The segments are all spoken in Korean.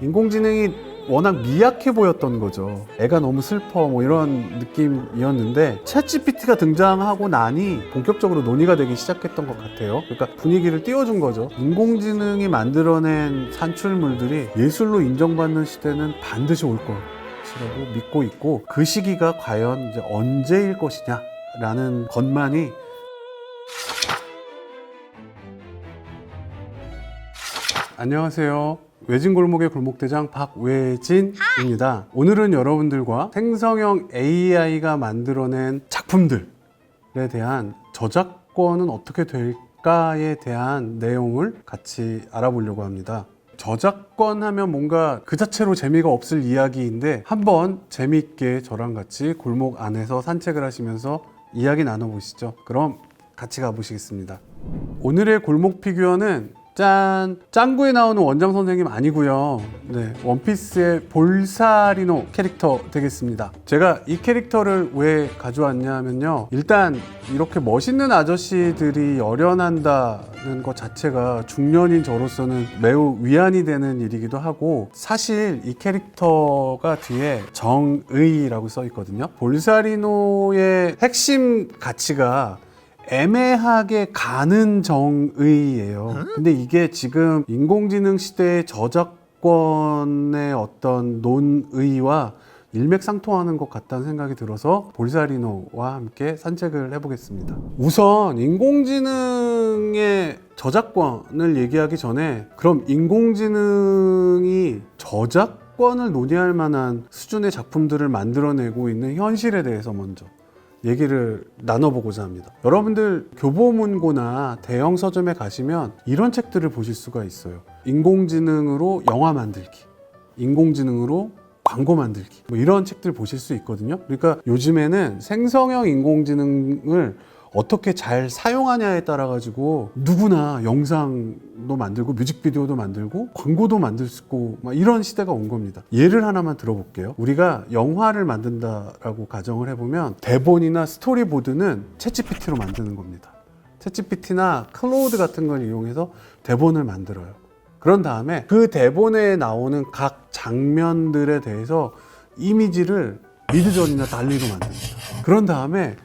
인공지능이 워낙 미약해 보였던 거죠. 애가 너무 슬퍼 뭐 이런 느낌이었는데 챗GPT가 등장하고 나니 본격적으로 논의가 되기 시작했던 것 같아요. 그러니까 분위기를 띄워준 거죠. 인공지능이 만들어낸 산출물들이 예술로 인정받는 시대는 반드시 올 것이라고 믿고 있고, 그 시기가 과연 이제 언제일 것이냐라는 것만이. 안녕하세요. 외진골목의 골목대장 박외진입니다. 오늘은 여러분들과 생성형 AI가 만들어낸 작품들에 대한 저작권은 어떻게 될까에 대한 내용을 같이 알아보려고 합니다. 저작권 하면 뭔가 그 자체로 재미가 없을 이야기인데, 한번 재미있게 저랑 같이 골목 안에서 산책을 하시면서 이야기 나눠보시죠. 그럼 같이 가보시겠습니다. 오늘의 골목 피규어는 짠! 짱구에 나오는 원장 선생님 아니고요. 네, 원피스의 볼사리노 캐릭터 되겠습니다. 제가 이 캐릭터를 왜 가져왔냐 하면요, 일단 이렇게 멋있는 아저씨들이 열연한다는 것 자체가 중년인 저로서는 매우 위안이 되는 일이기도 하고, 사실 이 캐릭터가 뒤에 정의라고 써 있거든요. 볼사리노의 핵심 가치가 애매하게 가는 정의예요. 근데 이게 지금 인공지능 시대의 저작권의 어떤 논의와 일맥상통하는 것 같다는 생각이 들어서 볼사리노와 함께 산책을 해보겠습니다. 우선 인공지능의 저작권을 얘기하기 전에, 그럼 인공지능이 저작권을 논의할 만한 수준의 작품들을 만들어내고 있는 현실에 대해서 먼저 얘기를 나눠보고자 합니다. 여러분들 교보문고나 대형 서점에 가시면 이런 책들을 보실 수가 있어요. 인공지능으로 영화 만들기, 인공지능으로 광고 만들기, 뭐 이런 책들 보실 수 있거든요. 그러니까 요즘에는 생성형 인공지능을 어떻게 잘 사용하냐에 따라 가지고 누구나 영상도 만들고 뮤직비디오도 만들고 광고도 만들 수 있고 막 이런 시대가 온 겁니다. 예를 하나만 들어볼게요. 우리가 영화를 만든다라고 가정을 해보면 대본이나 스토리보드는 챗GPT로 만드는 겁니다. 챗GPT나 클로우드 같은 걸 이용해서 대본을 만들어요. 그런 다음에 그 대본에 나오는 각 장면들에 대해서 이미지를 미드전이나 달리로 만듭니다. 그런 다음에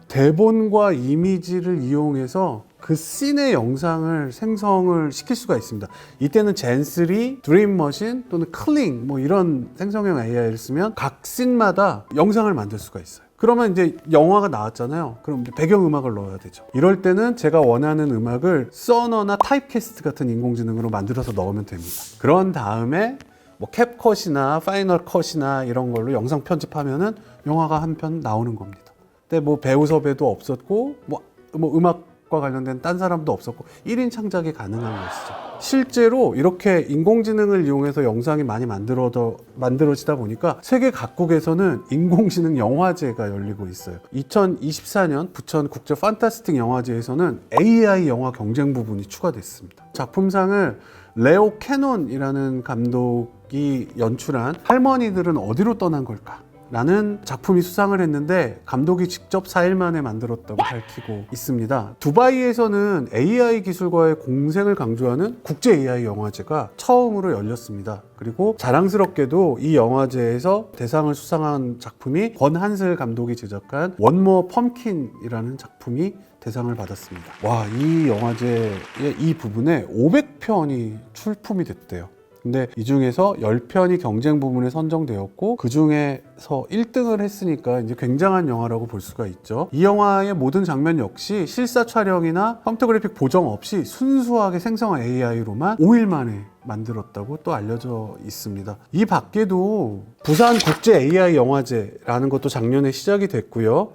대본과 이미지를 이용해서 그 씬의 영상을 생성을 시킬 수가 있습니다. 이때는 젠3, 드림머신 또는 클링 뭐 이런 생성형 AI를 쓰면 각 씬마다 영상을 만들 수가 있어요. 그러면 이제 영화가 나왔잖아요. 그럼 이제 배경음악을 넣어야 되죠. 이럴 때는 제가 원하는 음악을 서너나 타입캐스트 같은 인공지능으로 만들어서 넣으면 됩니다. 그런 다음에 뭐 캡컷이나 파이널 컷이나 이런 걸로 영상 편집하면은 영화가 한 편 나오는 겁니다. 근데 뭐 배우 섭외도 없었고 뭐 음악과 관련된 딴 사람도 없었고 1인 창작이 가능한 것이죠. 실제로 이렇게 인공지능을 이용해서 영상이 많이 만들어지다 보니까 세계 각국에서는 인공지능 영화제가 열리고 있어요. 2024년 부천 국제 판타스틱 영화제에서는 AI 영화 경쟁 부분이 추가됐습니다. 작품상을 레오 캐논이라는 감독이 연출한 할머니들은 어디로 떠난 걸까? 라는 작품이 수상을 했는데, 감독이 직접 4일 만에 만들었다고 밝히고 있습니다. 두바이에서는 AI 기술과의 공생을 강조하는 국제 AI 영화제가 처음으로 열렸습니다. 그리고 자랑스럽게도 이 영화제에서 대상을 수상한 작품이 권한슬 감독이 제작한 원모 펌킨이라는 작품이 대상을 받았습니다. 와, 이 영화제의 이 부분에 500편이 출품이 됐대요. 근데 이 중에서 10편이 경쟁 부문에 선정되었고, 그 중에서 1등을 했으니까 이제 굉장한 영화라고 볼 수가 있죠. 이 영화의 모든 장면 역시 실사 촬영이나 컴퓨터그래픽 보정 없이 순수하게 생성한 AI로만 5일 만에 만들었다고 또 알려져 있습니다. 이 밖에도 부산 국제 AI 영화제라는 것도 작년에 시작이 됐고요.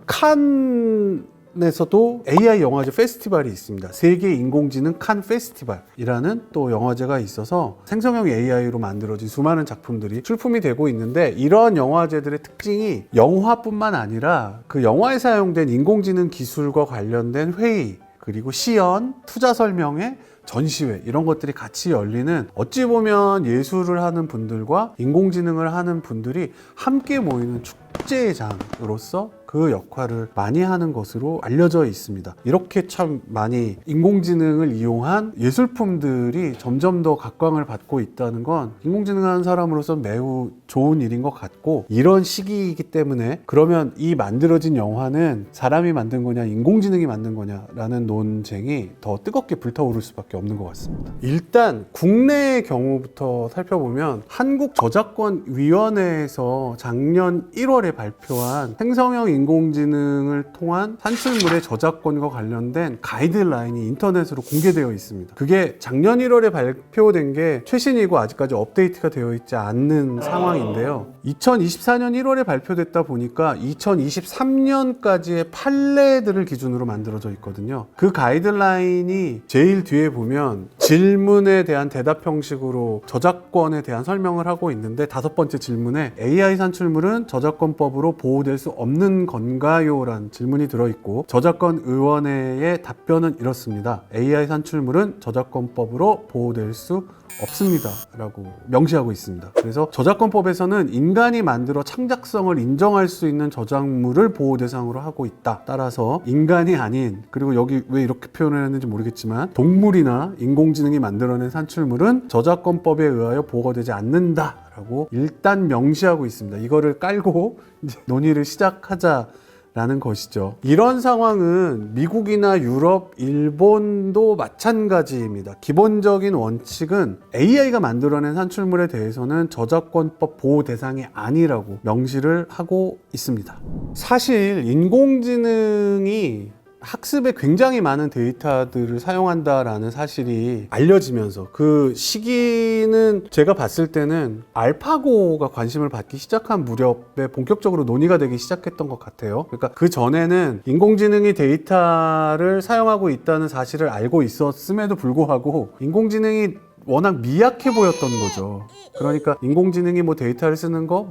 칸에서도 AI 영화제 페스티벌이 있습니다. 세계 인공지능 칸 페스티벌이라는 또 영화제가 있어서 생성형 AI로 만들어진 수많은 작품들이 출품이 되고 있는데, 이런 영화제들의 특징이 영화뿐만 아니라 그 영화에 사용된 인공지능 기술과 관련된 회의, 그리고 시연, 투자 설명회, 전시회 이런 것들이 같이 열리는, 어찌 보면 예술을 하는 분들과 인공지능을 하는 분들이 함께 모이는 축제의 장으로서 그 그 역할을 많이 하는 것으로 알려져 있습니다. 이렇게 참 많이 인공지능을 이용한 예술품들이 점점 더 각광을 받고 있다는 건 인공지능 하는 사람으로서 매우 좋은 일인 것 같고, 이런 시기이기 때문에 그러면 이 만들어진 영화는 사람이 만든 거냐 인공지능이 만든 거냐라는 논쟁이 더 뜨겁게 불타오를 수밖에 없는 것 같습니다. 일단 국내의 경우부터 살펴보면 한국저작권위원회에서 작년 1월에 발표한 생성형 인공지능을 통한 산출물의 저작권과 관련된 가이드라인이 인터넷으로 공개되어 있습니다. 그게 작년 1월에 발표된 게 최신이고 아직까지 업데이트가 되어 있지 않는 상황인데요. 2024년 1월에 발표됐다 보니까 2023년까지의 판례들을 기준으로 만들어져 있거든요. 그 가이드라인이 제일 뒤에 보면 질문에 대한 대답 형식으로 저작권에 대한 설명을 하고 있는데, 5번째 질문에 AI 산출물은 저작권법으로 보호될 수 없는 건가요? 라는 질문이 들어있고, 저작권 의원회의 답변은 이렇습니다. AI 산출물은 저작권법으로 보호될 수 없습니다 라고 명시하고 있습니다. 그래서 저작권법에서는 인간이 만들어 창작성을 인정할 수 있는 저작물을 보호 대상으로 하고 있다. 따라서 인간이 아닌, 그리고 여기 왜 이렇게 표현을 했는지 모르겠지만, 동물이나 인공지능이 만들어낸 산출물은 저작권법에 의하여 보호가 되지 않는다 라고 일단 명시하고 있습니다. 이거를 깔고 이제 논의를 시작하자 라는 것이죠. 이런 상황은 미국이나 유럽, 일본도 마찬가지입니다. 기본적인 원칙은 AI가 만들어낸 산출물에 대해서는 저작권법 보호 대상이 아니라고 명시를 하고 있습니다. 사실 인공지능이 학습에 굉장히 많은 데이터들을 사용한다라는 사실이 알려지면서, 그 시기는 제가 봤을 때는 알파고가 관심을 받기 시작한 무렵에 본격적으로 논의가 되기 시작했던 것 같아요. 그러니까 그 전에는 인공지능이 데이터를 사용하고 있다는 사실을 알고 있었음에도 불구하고 인공지능이 워낙 미약해 보였던 거죠. 그러니까 인공지능이 뭐 데이터를 쓰는 거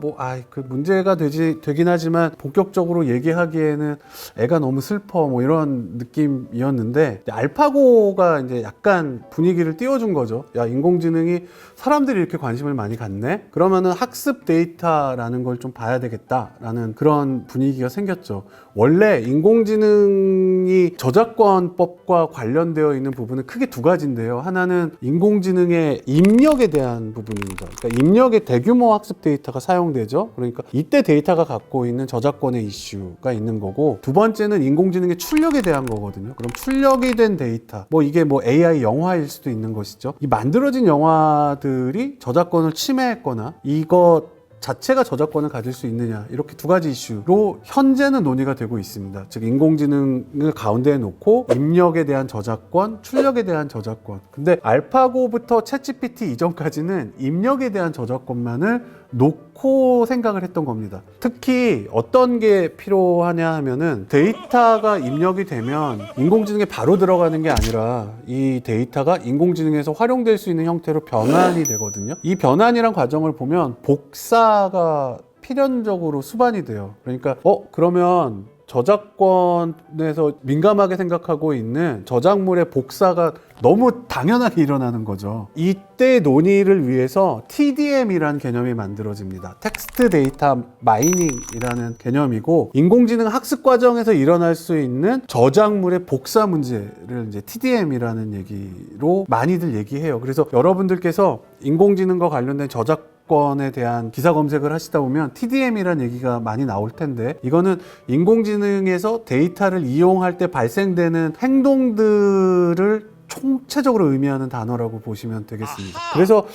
그 문제가 되긴 하지만 본격적으로 얘기하기에는 애가 너무 슬퍼 뭐 이런 느낌이었는데, 알파고가 이제 약간 분위기를 띄워준 거죠. 야, 인공지능이 사람들이 이렇게 관심을 많이 갖네? 그러면은 학습 데이터라는 걸 좀 봐야 되겠다라는 그런 분위기가 생겼죠. 원래 인공지능이 저작권법과 관련되어 있는 부분은 크게 두 가지인데요. 하나는 인공지능의 입력에 대한 부분입니다. 그러니까 입력에 대규모 학습 데이터가 사용되죠. 그러니까 이때 데이터가 갖고 있는 저작권의 이슈가 있는 거고, 두 번째는 인공지능의 출력에 대한 거거든요. 그럼 출력이 된 데이터, 이게 AI 영화일 수도 있는 것이죠. 이 만들어진 영화들이 저작권을 침해했거나 이것 자체가 저작권을 가질 수 있느냐, 이렇게 두 가지 이슈로 현재는 논의가 되고 있습니다. 즉 인공지능을 가운데에 놓고 입력에 대한 저작권, 출력에 대한 저작권. 근데 알파고부터 챗GPT 이전까지는 입력에 대한 저작권만을 놓고 생각을 했던 겁니다. 특히 어떤 게 필요하냐 하면은, 데이터가 입력이 되면 인공지능에 바로 들어가는 게 아니라 이 데이터가 인공지능에서 활용될 수 있는 형태로 변환이 되거든요. 이 변환이란 과정을 보면 복사가 필연적으로 수반이 돼요. 그러니까 그러면 저작권에서 민감하게 생각하고 있는 저작물의 복사가 너무 당연하게 일어나는 거죠. 이때 논의를 위해서 TDM이라는 개념이 만들어집니다. 텍스트 데이터 마이닝이라는 개념이고, 인공지능 학습 과정에서 일어날 수 있는 저작물의 복사 문제를 이제 TDM이라는 얘기로 많이들 얘기해요. 그래서 여러분들께서 인공지능과 관련된 저작권에 대한 기사 검색을 하시다 보면 TDM이라는 얘기가 많이 나올 텐데, 이거는 인공지능에서 데이터를 이용할 때 발생되는 행동들을 총체적으로 의미하는 단어라고 보시면 되겠습니다. 그래서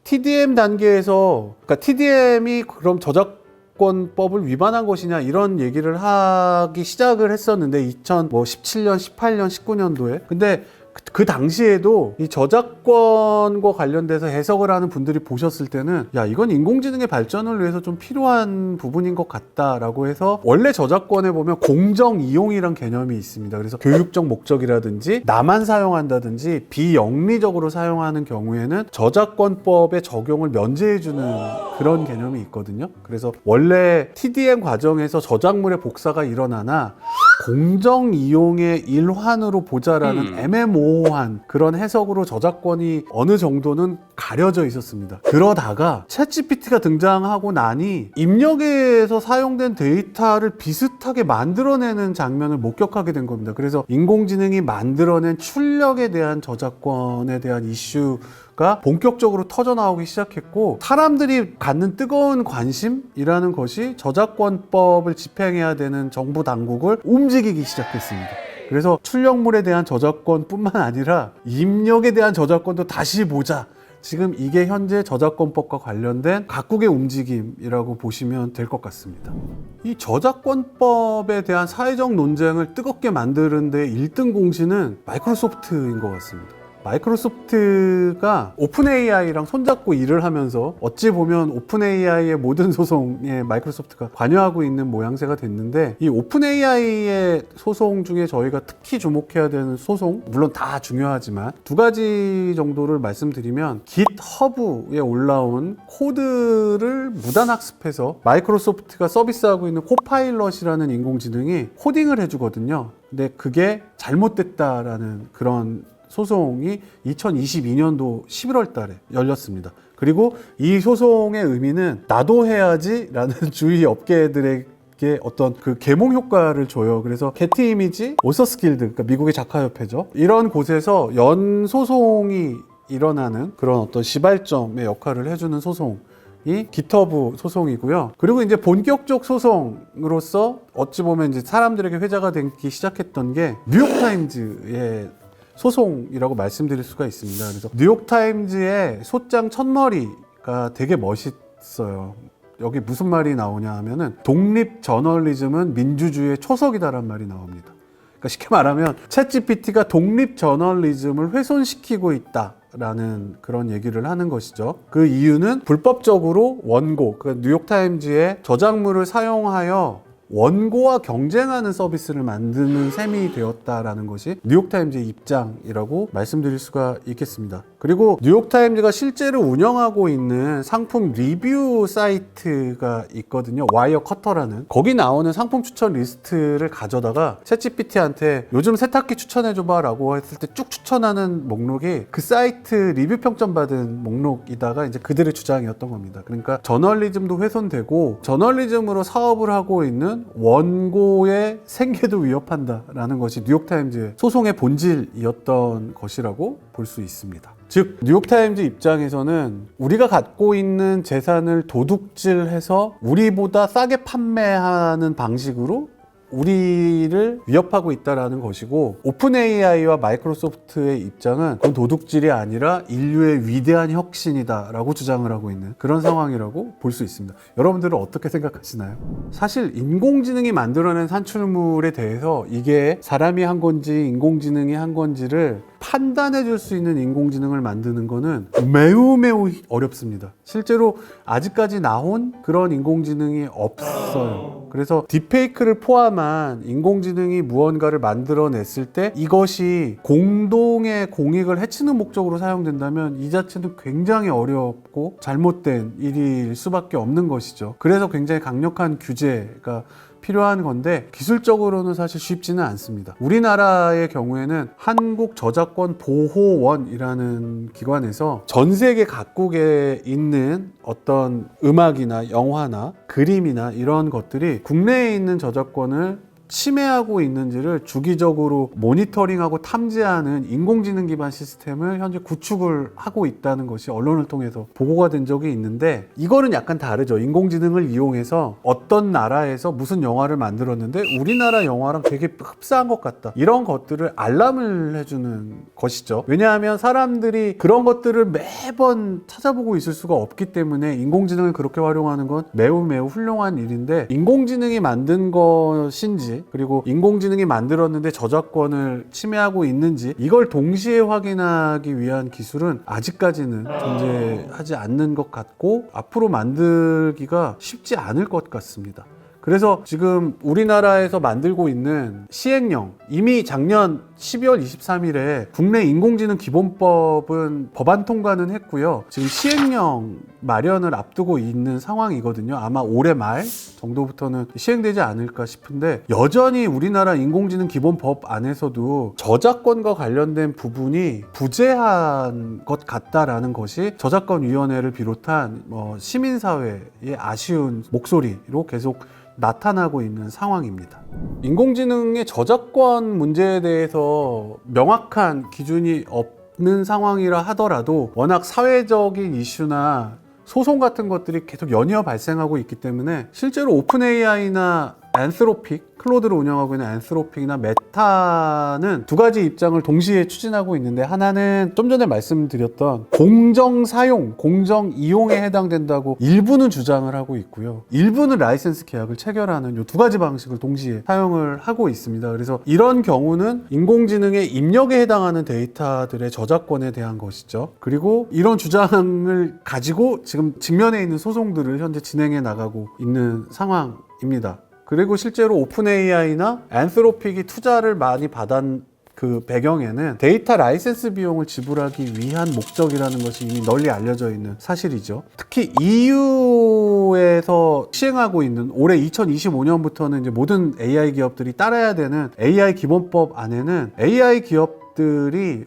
TDM 단계에서, 그러니까 TDM이 그럼 저작권법을 위반한 것이냐 이런 얘기를 하기 시작을 했었는데 2017년, 18년, 19년도에. 근데 그 당시에도 이 저작권과 관련돼서 해석을 하는 분들이 보셨을 때는, 야, 이건 인공지능의 발전을 위해서 좀 필요한 부분인 것 같다라고 해서, 원래 저작권에 보면 공정 이용이란 개념이 있습니다. 그래서 교육적 목적이라든지 나만 사용한다든지 비영리적으로 사용하는 경우에는 저작권법의 적용을 면제해주는 그런 개념이 있거든요. 그래서 원래 TDM 과정에서 저작물의 복사가 일어나나 공정 이용의 일환으로 보자라는 애매모호한 그런 해석으로 저작권이 어느 정도는 가려져 있었습니다. 그러다가 챗GPT가 등장하고 나니 입력에서 사용된 데이터를 비슷하게 만들어내는 장면을 목격하게 된 겁니다. 그래서 인공지능이 만들어낸 출력에 대한 저작권에 대한 이슈가 본격적으로 터져나오기 시작했고, 사람들이 갖는 뜨거운 관심이라는 것이 저작권법을 집행해야 되는 정부 당국을 움직이기 시작했습니다. 그래서 출력물에 대한 저작권뿐만 아니라 입력에 대한 저작권도 다시 보자. 지금 이게 현재 저작권법과 관련된 각국의 움직임이라고 보시면 될 것 같습니다. 이 저작권법에 대한 사회적 논쟁을 뜨겁게 만드는 데 1등 공신은 마이크로소프트인 것 같습니다. 마이크로소프트가 오픈 AI랑 손잡고 일을 하면서 어찌 보면 오픈 AI의 모든 소송에 마이크로소프트가 관여하고 있는 모양새가 됐는데, 이 오픈 AI의 소송 중에 저희가 특히 주목해야 되는 소송, 물론 다 중요하지만 두 가지 정도를 말씀드리면, 깃허브에 올라온 코드를 무단 학습해서 마이크로소프트가 서비스하고 있는 코파일럿이라는 인공지능이 코딩을 해주거든요. 근데 그게 잘못됐다라는 그런 소송이 2022년도 11월 달에 열렸습니다. 그리고 이 소송의 의미는 나도 해야지 라는 주위 업계들에게 어떤 그 계몽 효과를 줘요. 그래서 게티 이미지, 오서스 길드, 그러니까 미국의 작가협회죠. 이런 곳에서 연 소송이 일어나는 그런 어떤 시발점의 역할을 해주는 소송. 이 깃허브 소송이고요. 그리고 이제 본격적 소송으로서 어찌 보면 이제 사람들에게 회자가 되기 시작했던 게 뉴욕타임즈의 소송이라고 말씀드릴 수가 있습니다. 그래서 뉴욕타임즈의 소장 첫머리가 되게 멋있어요. 여기 무슨 말이 나오냐 하면은 독립 저널리즘은 민주주의의 초석이다라는 말이 나옵니다. 그러니까 쉽게 말하면 챗GPT가 독립 저널리즘을 훼손시키고 있다라는 그런 얘기를 하는 것이죠. 그 이유는 불법적으로 원고, 그러니까 뉴욕타임즈의 저작물을 사용하여 원고와 경쟁하는 서비스를 만드는 셈이 되었다라는 것이 뉴욕타임즈의 입장이라고 말씀드릴 수가 있겠습니다. 그리고 뉴욕타임즈가 실제로 운영하고 있는 상품 리뷰 사이트가 있거든요. 와이어 커터라는. 거기 나오는 상품 추천 리스트를 가져다가 챗GPT한테 요즘 세탁기 추천해줘봐 라고 했을 때 쭉 추천하는 목록이 그 사이트 리뷰 평점 받은 목록이다가 이제 그들의 주장이었던 겁니다. 그러니까 저널리즘도 훼손되고 저널리즘으로 사업을 하고 있는 원고의 생계도 위협한다라는 것이 뉴욕타임즈의 소송의 본질이었던 것이라고 볼 수 있습니다. 즉 뉴욕타임즈 입장에서는 우리가 갖고 있는 재산을 도둑질해서 우리보다 싸게 판매하는 방식으로 우리를 위협하고 있다는 것이고, 오픈 AI와 마이크로소프트의 입장은 그건 도둑질이 아니라 인류의 위대한 혁신이다 라고 주장을 하고 있는 그런 상황이라고 볼 수 있습니다. 여러분들은 어떻게 생각하시나요? 사실 인공지능이 만들어낸 산출물에 대해서 이게 사람이 한 건지 인공지능이 한 건지를 판단해 줄 수 있는 인공지능을 만드는 거는 매우 어렵습니다. 실제로 아직까지 나온 그런 인공지능이 없어요. 그래서 딥페이크를 포함한 인공지능이 무언가를 만들어냈을 때 이것이 공동의 공익을 해치는 목적으로 사용된다면 이 자체는 굉장히 어렵고 잘못된 일일 수밖에 없는 것이죠. 그래서 굉장히 강력한 규제가 필요한 건데 기술적으로는 사실 쉽지는 않습니다. 우리나라의 경우에는 한국저작권보호원이라는 기관에서 전 세계 각국에 있는 어떤 음악이나 영화나 그림이나 이런 것들이 국내에 있는 저작권을 침해하고 있는지를 주기적으로 모니터링하고 탐지하는 인공지능 기반 시스템을 현재 구축을 하고 있다는 것이 언론을 통해서 보고가 된 적이 있는데, 이거는 약간 다르죠. 인공지능을 이용해서 어떤 나라에서 무슨 영화를 만들었는데 우리나라 영화랑 되게 흡사한 것 같다, 이런 것들을 알람을 해주는 것이죠. 왜냐하면 사람들이 그런 것들을 매번 찾아보고 있을 수가 없기 때문에 인공지능을 그렇게 활용하는 건 매우 훌륭한 일인데, 인공지능이 만든 것인지 그리고 인공지능이 만들었는데 저작권을 침해하고 있는지 이걸 동시에 확인하기 위한 기술은 아직까지는 존재하지 않는 것 같고 앞으로 만들기가 쉽지 않을 것 같습니다. 그래서 지금 우리나라에서 만들고 있는 시행령, 이미 작년 12월 23일에 국내 인공지능 기본법은 법안 통과는 했고요. 지금 시행령 마련을 앞두고 있는 상황이거든요. 아마 올해 말 정도부터는 시행되지 않을까 싶은데, 여전히 우리나라 인공지능 기본법 안에서도 저작권과 관련된 부분이 부재한 것 같다라는 것이 저작권위원회를 비롯한 시민사회의 아쉬운 목소리로 계속 나타나고 있는 상황입니다. 인공지능의 저작권 문제에 대해서 명확한 기준이 없는 상황이라 하더라도 워낙 사회적인 이슈나 소송 같은 것들이 계속 연이어 발생하고 있기 때문에 실제로 오픈 AI나 앤스로픽, 클로드를 운영하고 있는 앤스로픽이나 메타는 두 가지 입장을 동시에 추진하고 있는데, 하나는 좀 전에 말씀드렸던 공정 사용, 공정 이용에 해당된다고 일부는 주장을 하고 있고요. 일부는 라이센스 계약을 체결하는 이 두 가지 방식을 동시에 사용을 하고 있습니다. 그래서 이런 경우는 인공지능의 입력에 해당하는 데이터들의 저작권에 대한 것이죠. 그리고 이런 주장을 가지고 지금 직면에 있는 소송들을 현재 진행해 나가고 있는 상황입니다. 그리고 실제로 오픈 AI나 앤스로픽이 투자를 많이 받은 그 배경에는 데이터 라이센스 비용을 지불하기 위한 목적이라는 것이 이미 널리 알려져 있는 사실이죠. 특히 EU에서 시행하고 있는 올해 2025년부터는 이제 모든 AI 기업들이 따라야 되는 AI 기본법 안에는 AI 기업들이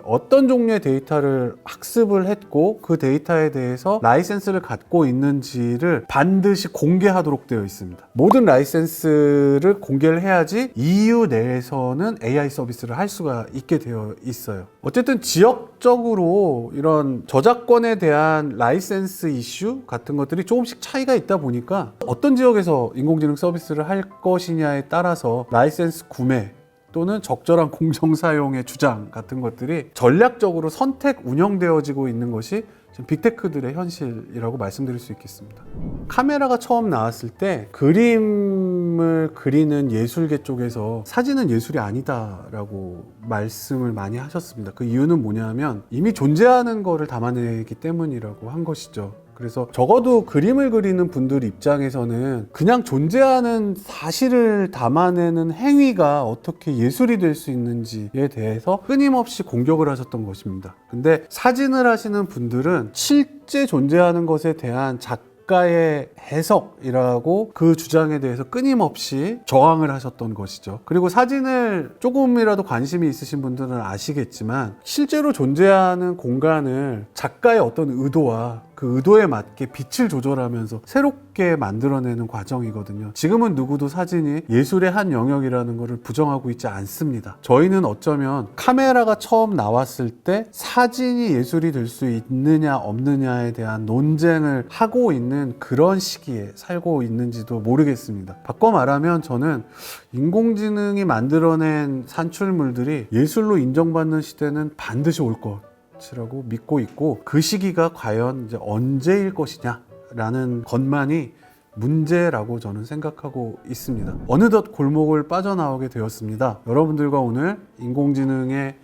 어떤 종류의 데이터를 학습을 했고 그 데이터에 대해서 라이센스를 갖고 있는지를 반드시 공개하도록 되어 있습니다. 모든 라이센스를 공개를 해야지 EU 내에서는 AI 서비스를 할 수가 있게 되어 있어요. 어쨌든 지역적으로 이런 저작권에 대한 라이센스 이슈 같은 것들이 조금씩 차이가 있다 보니까 어떤 지역에서 인공지능 서비스를 할 것이냐에 따라서 라이센스 구매 또는 적절한 공정 사용의 주장 같은 것들이 전략적으로 선택 운영되어지고 있는 것이 지금 빅테크들의 현실이라고 말씀드릴 수 있겠습니다. 카메라가 처음 나왔을 때 그림을 그리는 예술계 쪽에서 사진은 예술이 아니다라고 말씀을 많이 하셨습니다. 그 이유는 뭐냐면 이미 존재하는 거를 담아내기 때문이라고 한 것이죠. 그래서 적어도 그림을 그리는 분들 입장에서는 그냥 존재하는 사실을 담아내는 행위가 어떻게 예술이 될 수 있는지에 대해서 끊임없이 공격을 하셨던 것입니다. 근데 사진을 하시는 분들은 실제 존재하는 것에 대한 작가의 해석이라고 그 주장에 대해서 끊임없이 저항을 하셨던 것이죠. 그리고 사진을 조금이라도 관심이 있으신 분들은 아시겠지만 실제로 존재하는 공간을 작가의 어떤 의도와 그 의도에 맞게 빛을 조절하면서 새롭게 만들어내는 과정이거든요. 지금은 누구도 사진이 예술의 한 영역이라는 것을 부정하고 있지 않습니다. 저희는 어쩌면 카메라가 처음 나왔을 때 사진이 예술이 될 수 있느냐 없느냐에 대한 논쟁을 하고 있는 그런 시기에 살고 있는지도 모르겠습니다. 바꿔 말하면 저는 인공지능이 만들어낸 산출물들이 예술로 인정받는 시대는 반드시 올 것이라고 믿고 있고, 그 시기가 과연 이제 언제일 것이냐라는 것만이 문제라고 저는 생각하고 있습니다. 어느덧 골목을 빠져나오게 되었습니다. 여러분들과 오늘 인공지능의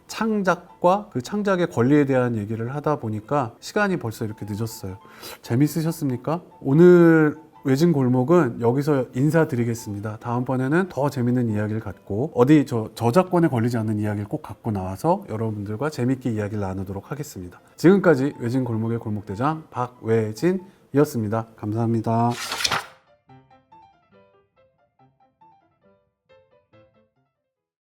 창작과 그 창작의 권리에 대한 얘기를 하다 보니까 시간이 벌써 이렇게 늦었어요. 재밌으셨습니까? 오늘 외진 골목은 여기서 인사드리겠습니다. 다음번에는 더 재밌는 이야기를 갖고 어디 저작권에 걸리지 않는 이야기를 꼭 갖고 나와서 여러분들과 재밌게 이야기를 나누도록 하겠습니다. 지금까지 외진 골목의 골목대장 박외진이었습니다. 감사합니다.